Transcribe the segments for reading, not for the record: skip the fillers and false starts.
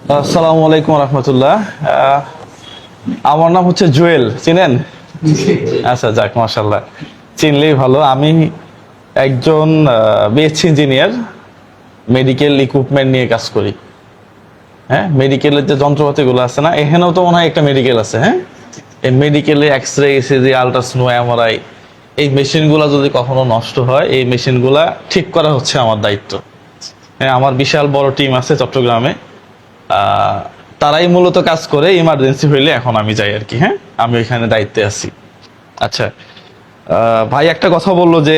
আসসালামু আলাইকুম রহমতুল্লাহ। আমার নাম হচ্ছে জুয়েল, চিনেন? আচ্ছা, যাক, মাশাল্লাহ, চিনলেই ভালো। আমি একজন বিএসসি ইঞ্জিনিয়ার, মেডিকেল ইকুইপমেন্ট নিয়ে কাজ করি। হ্যাঁ, মেডিকেলের যে যন্ত্রপাতিগুলো আছে না, এখানেও তো মনে হয় একটা মেডিকেল আছে। হ্যাঁ, এই মেডিকেলে X ray, ECG, ultrasound, MRI, এই মেশিনগুলো যদি কখনো নষ্ট হয়, এই মেশিনগুলা ঠিক করা হচ্ছে আমার দায়িত্ব। হ্যাঁ, আমার বিশাল বড় টিম আছে চট্টগ্রামে। আহ, তারাই মূলত কাজ করে, ইমার্জেন্সি হইলে এখন আমি যাই আর কি। হ্যাঁ, আমি ওইখানে দায়িত্বে আছি। আচ্ছা, ভাই একটা কথা বললো যে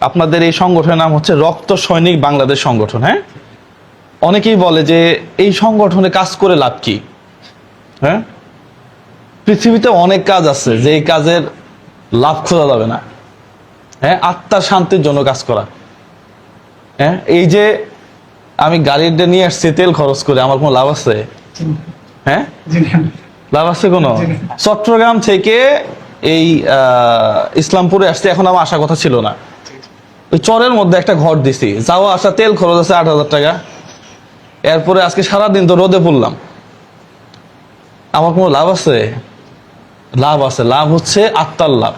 আপনাদের এই সংগঠনের নাম হচ্ছে রক্ত সৈনিক বাংলাদেশ সংগঠন। হ্যাঁ, অনেকেই বলে যে এই সংগঠনে কাজ করে লাভ কি? হ্যাঁ, পৃথিবীতে অনেক কাজ আছে যে এই কাজের লাভ খোঁজা যাবে না। হ্যাঁ, আত্মার শান্তির জন্য কাজ করা। হ্যাঁ, এই যে আমি গাড়িটা নিয়ে আসছি তেল খরচ করে, আমার কোনো লাভ আছে? হ্যাঁ, লাভ আছে কোনো? চট্টগ্রাম থেকে এই ইসলামপুরে আসতে এখন আমার আসার কথা ছিল না। ওই চরের মধ্যে একটা ঘর দিছি, যাওয়া আসা তেল খরচ আছে 8,000 টাকা। এরপরে আজকে সারাদিন তো রোদে পড়লাম, আমার কোনো লাভ আছে? লাভ আছে, লাভ হচ্ছে আত্মার লাভ।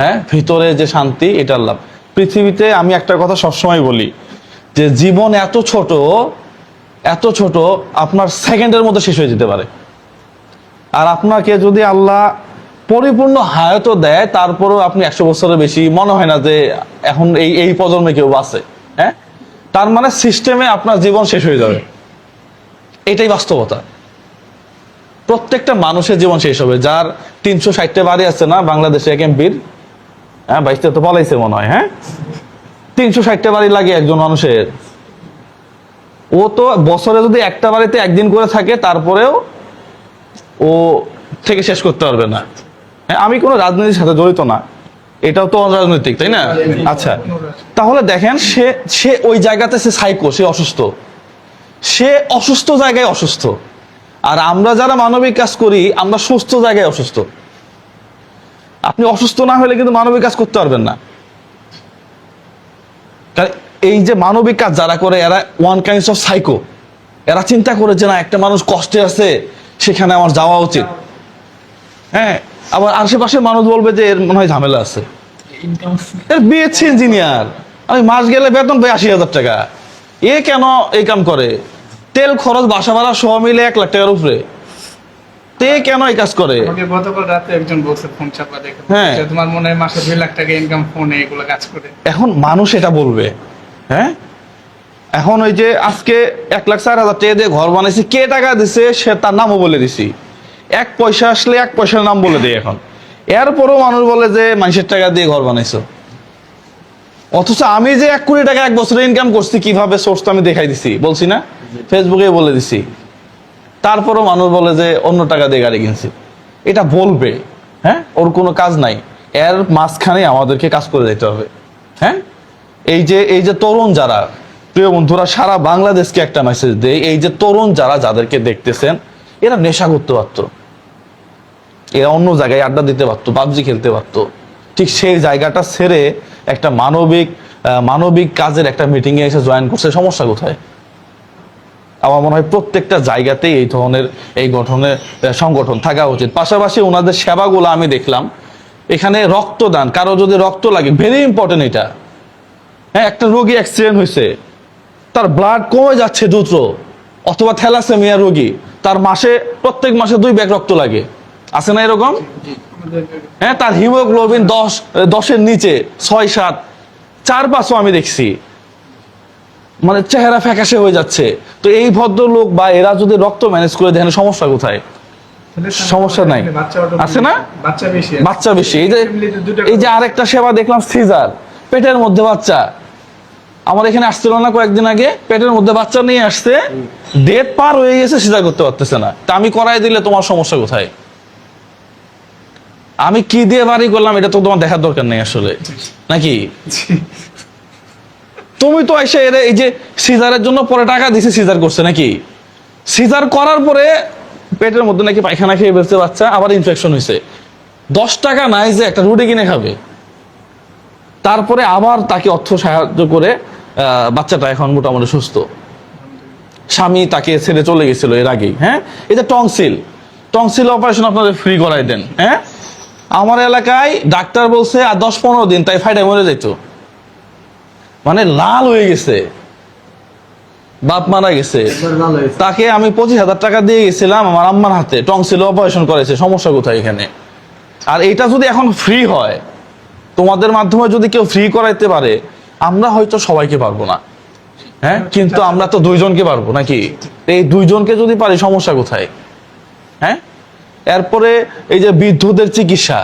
হ্যাঁ, ভিতরে যে শান্তি, এটার লাভ। পৃথিবীতে আমি একটা কথা সবসময় বলি যে জীবন এত ছোট, এত ছোট, আপনার সেকেন্ডের মধ্যে শেষ হয়ে যেতে পারে। আর আপনাকে যদি আল্লাহ পরিপূর্ণ হায়াত দেয়, তারপরও আপনি 100 বছরের বেশি মনে হয় না যে এখন এই এই প্রজন্মে কেউ বাঁচে। হ্যাঁ, তার মানে সিস্টেমে আপনার জীবন শেষ হয়ে যাবে, এটাই বাস্তবতা। প্রত্যেকটা মানুষের জীবন শেষ হবে। যার 360টা বাড়ি আছে না বাংলাদেশে, এক এমপির, হ্যাঁ, 22টা তো বলাইছে মনে হয়। হ্যাঁ, 360টা বাড়ি লাগে একজন মানুষের। ও তো বছরে যদি একটা বাড়িতে একদিন করে থাকে, তারপরেও ও থেকে শেষ করতে পারবে না। হ্যাঁ, আমি কোনো রাজনীতির সাথে জড়িত না, এটাও তো অরাজনৈতিক, তাই না? আচ্ছা, তাহলে দেখেন, সে সে ওই জায়গাতে সে সাইকো, সে অসুস্থ, সে অসুস্থ জায়গায় অসুস্থ। আর আমরা যারা মানবিক কাজ করি, আমরা সুস্থ জায়গায় অসুস্থ। আপনি অসুস্থ না হলে কিন্তু মানবিক কাজ করতে পারবেন না। কারণ এই যে মানবিক কাজ যারা করে, এরা ওয়ান কাইন্ডস অফ সাইকো। এরা চিন্তা করে যে না, একটা মানুষ কষ্টে আছে, সেখানে আমার যাওয়া উচিত। হ্যাঁ, আবার আশেপাশের মানুষ বলবে যে এর মনে হয় ঝামেলা আছে, এর বিএসসি ইঞ্জিনিয়ার, আমি মাস গেলে বেতন পাই 80,000 টাকা, এ কেন এই কাম করে? তেল খরচ, বাসা ভাড়া সহ মিলে 1 লাখ টাকার উপরে, তে কেন এই কাজ করে? গতকাল রাতে একজন বলছে ফোন চাপা দেখে, হ্যাঁ, তোমার মনে হয় মাসে 2 লাখ টাকা ইনকাম ফোনে এগুলো কাজ করে। এখন মানুষ এটা বলবে। হ্যাঁ, এখন ওই যে আজকে 1,04,000 টাকা দিয়ে ঘর বানাইছি, কে টাকা দিছে সে তার নামও বলে দিছি। 1 পয়সা আসলে 1 পয়সার নাম বলে দেয় এখন। এরপরও মানুষ বলে যে মানুষের টাকা দিয়ে ঘর বানাইছো। অথচ আমি যে 1 কোটি টাকা 1 বছরে ইনকাম করছি, কিভাবে সোর্স আমি দেখাই দিছি, বলছি না? ফেসবুকে বলে দিছি। তারপরও মানুষ বলে যে অন্য টাকা দিয়ে গাড়ি কিনছি। এটা বলবে। হ্যাঁ, ওর কোনো কাজ নাই, এর মাঝখানে আমাদেরকে কাজ করে যেতে হবে। হ্যাঁ, এই যে তরুণ যারা, প্রিয় বন্ধুরা, সারা বাংলাদেশকে একটা মেসেজ দেয়, এই যে তরুণ যারা, যাদেরকে দেখতেছেন, এরা নেশা করতে পারতো, এরা অন্য জায়গায় আড্ডা দিতে পারতো, পাবজি খেলতে পারতো। ঠিক সেই জায়গাটা ছেড়ে একটা মানবিক কাজের একটা মিটিংয়ে এসে জয়েন করছে। সমস্যা কোথায়? আমার মনে হয় প্রত্যেকটা জায়গাতেই এই ধরনের এই গঠনের সংগঠন থাকা উচিত। পাশাপাশি ওনাদের সেবাগুলো আমি দেখলাম, এখানে রক্তদান, কারো যদি রক্ত লাগে, ভেরি ইম্পর্টেন্ট এটা। হ্যাঁ, একটা রোগী অ্যাক্সিডেন্ট হয়েছে, তার ব্লাড কমে যাচ্ছে দ্রুত, অথবা থ্যালাসেমিয়া রোগী, তার প্রত্যেক মাসে 2 ব্যাগ রক্ত লাগে, আছে না এরকম? হ্যাঁ, তার হিমোগ্লোবিন 10-এর নিচে, 6-7, 4-5ও আমি দেখছি, মানে চেহারা ফ্যাকাশে হয়ে যাচ্ছে। তো এই ভদ্রলোক বা এরা যদি রক্ত ম্যানেজ করে দেন, সমস্যা কোথায়? সমস্যা নাই, আছে না? বাচ্চা বেশি। এই যে আরেকটা সেবা দেখলাম, সিজার, পেটের মধ্যে বাচ্চা। আমার এখানে আসছিল না কয়েকদিন আগে, পেটের মধ্যে বাচ্চা নিয়ে আসছে, ডেট পার হয়ে গেছে, সিজার করতে পারতেছে না। তা আমি করাই দিলে তোমার সমস্যা কোথায়? আমি কি দিয়ে বাড়ি করলাম, এটা তো তোমার দেখার দরকার নেই আসলে, নাকি? তুমি তো এসে এই যে সিজারের জন্য পরে টাকা দিছে, সিজার করছে নাকি? সিজার করার পরে পেটের মধ্যে নাকি পায়খানা খেয়ে বেরোতে বাচ্চা, আবার ইনফেকশন হয়েছে। 10 টাকা নাই যে একটা রুটি কিনে খাবে। তারপরে আবার তাকে অর্থ সাহায্য করে বাচ্চাটা এখন মোটামুটি সুস্থ। স্বামী তাকে ছেড়ে চলে গেছিল এর আগেই, হ্যাঁ। এই যে টংসিল অপারেশন আপনাদের ফ্রি করাই দেন, হ্যাঁ। আমার এলাকায় ডাক্তার বলছে আর 10-15 দিন তাই ফাইডা মরে যেত, মানে লাল হয়ে গেছে, বাপ মারা গেছে। তাকে আমি 25,000 টাকা দিয়ে গেছিলাম আমার আম্মার হাতে, টংসিল অপারেশন করেছে, সমস্যা কোথায় এখানে? আর এইটা যদি এখন ফ্রি হয়, তোমাদের মাধ্যমে যদি কেউ ফ্রি করাইতে পারে, আমরা হয়তো সবাইকে পারবো না, হ্যাঁ, কিন্তু আমরা তো 2 জনকে পারবো নাকি? এই 2 জনকে যদি পারি, সমস্যা কোথায়? হ্যাঁ। এরপরে এই যে বৃদ্ধদের চিকিৎসা,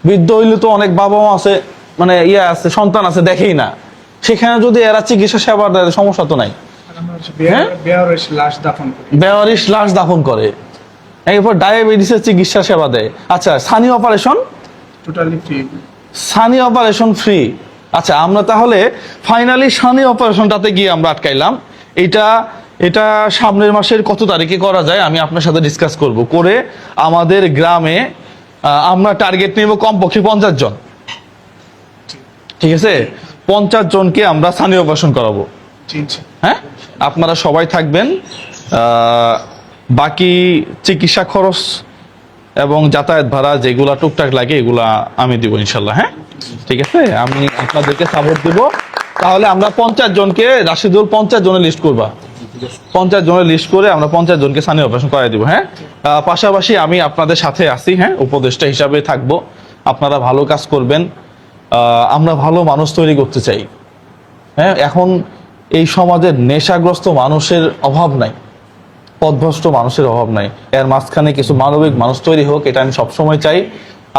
বৃদ্ধ হইলে তো অনেক বাবা মা আছে, মানে আছে, সন্তান আছে, দেখেই না, সেখানে যদি এরা চিকিৎসা সেবা দেয়, সমস্যা তো নাই। বেয়ারিশ লাশ দাফন করে। বেওয়ারিশ লাশ দাফন করে, এরপর ডায়াবেটিসের চিকিৎসা সেবা দেয়। আচ্ছা, Sunny operation totally free. Sunny operation free. আচ্ছা, আমরা তাহলে ফাইনালি সানি অপারেশনটাতে গিয়ে আমরা আটকাইলাম। এটা সামনের মাসের কত তারিখে করা যায় আমি আপনার সাথে ডিসকাস করব, করে আমাদের গ্রামে আমরা টার্গেট নেব কমপক্ষে 50 জন, ঠিক আছে? 50 জনকে আমরা সানি অপারেশন করাবো, হ্যাঁ। আপনারা সবাই থাকবেন, বাকি চিকিৎসা খরচ এবং যাতায়াত ভাড়া যেগুলা টুকটাক লাগে এগুলা আমি দিব ইনশাল্লাহ, হ্যাঁ। ঠিক আছে, আমি আপনাদেরকে সাপোর্ট দিব। তাহলে আমরা 50 জনকে, রাশিদুল 50 জনের লিস্ট করবা, 50 জনের লিস্ট করে আমরা 50 জনকে সানি অপারেশন করাই দিব, হ্যাঁ। পাশাপাশি আমি আপনাদের সাথে আছি, হ্যাঁ, উপদেষ্টা হিসাবে থাকবো। আপনারা ভালো কাজ করবেন, আমরা ভালো মানুষ তৈরি করতে চাই, হ্যাঁ। এখন এই সমাজের নেশাগ্রস্ত মানুষের অভাব নাই, পথভ্রষ্ট মানুষের অভাব নাই, এর মাঝখানে কিছু মানবিক মানুষ তৈরি হোক, এটা আমি সবসময় চাই।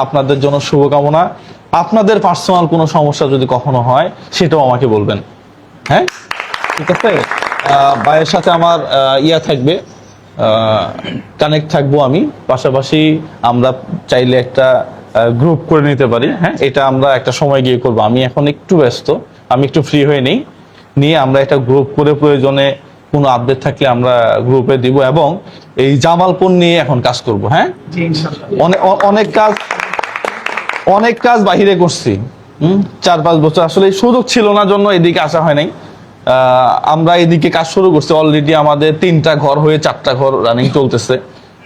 আপনাদের জন্য শুভকামনা। আপনাদের পার্সোনাল কোনো সমস্যা যদি কখনো হয়, সেটাও আমাকে বলবেন, হ্যাঁ, ঠিক আছে? ভাইয়ের সাথে আমার থাকবে, কানেক্ট থাকবো আমি। পাশাপাশি আমরা চাইলে একটা গ্রুপ করে নিতে পারি, হ্যাঁ। এটা আমরা একটা সময় গিয়ে করবো, আমি এখন একটু ব্যস্ত, আমি একটু ফ্রি হয়ে নেই, নিয়ে আমরা একটা গ্রুপ করে প্রয়োজনে কোনো আপডেট থাকলে আমরা গ্রুপে দিব, এবং এই জামালপুর নিয়ে এখন কাজ করব, হ্যাঁ। অনেক কাজ বাহিরে করছি, 4-5 বছর আসলে সুযোগ ছিল না জন্য এদিকে আসা হয় নাই। আমরা এদিকে কাজ শুরু করছি, অলরেডি আমাদের 3টা ঘর হয়ে 4টা ঘর রানিং চলতেছে,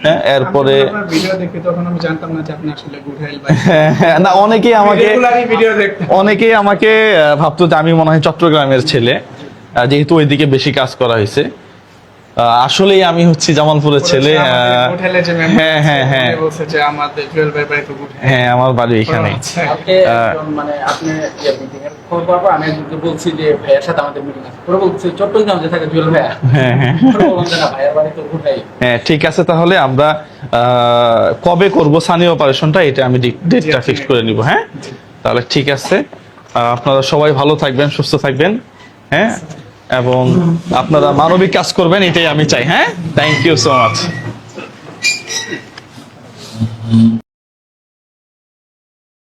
হ্যাঁ। এরপরে ভিডিও দেখে তখন আমি জানতাম না যে আপনি আসলে গুড়াইল ভাই। না, অনেকেই আমাকে ভাবতো যে আমি মনে হয় চট্টগ্রামের ছেলে, যেহেতু ওইদিকে বেশি কাজ করা হয়েছে। আসলেই আমি হচ্ছি জামালপুরের ছেলে। হ্যাঁ, আমার বাড়ি এখানে। মানে আপনি খবর পাওয়ার পর আমি একজনকে বলছি যে ভাইয়ের সাথে আমাদের মিটিং আছে, পরে বলছি চট্টগ্রাম যে থাকে জুয়েল ভাইয়া। হ্যাঁ, ঠিক আছে, তাহলে আমরা কবে করব সানি অপারেশনটা, এটা আমি ডেটটা ফিক্সড করে নিব, হ্যাঁ। তাহলে ঠিক আছে, আপনারা সবাই ভালো থাকবেন, সুস্থ থাকবেন, হ্যাঁ, এবং আপনারা মানবিক কাজ করবেন, এটাই আমি চাই, হ্যাঁ। Thank you so much.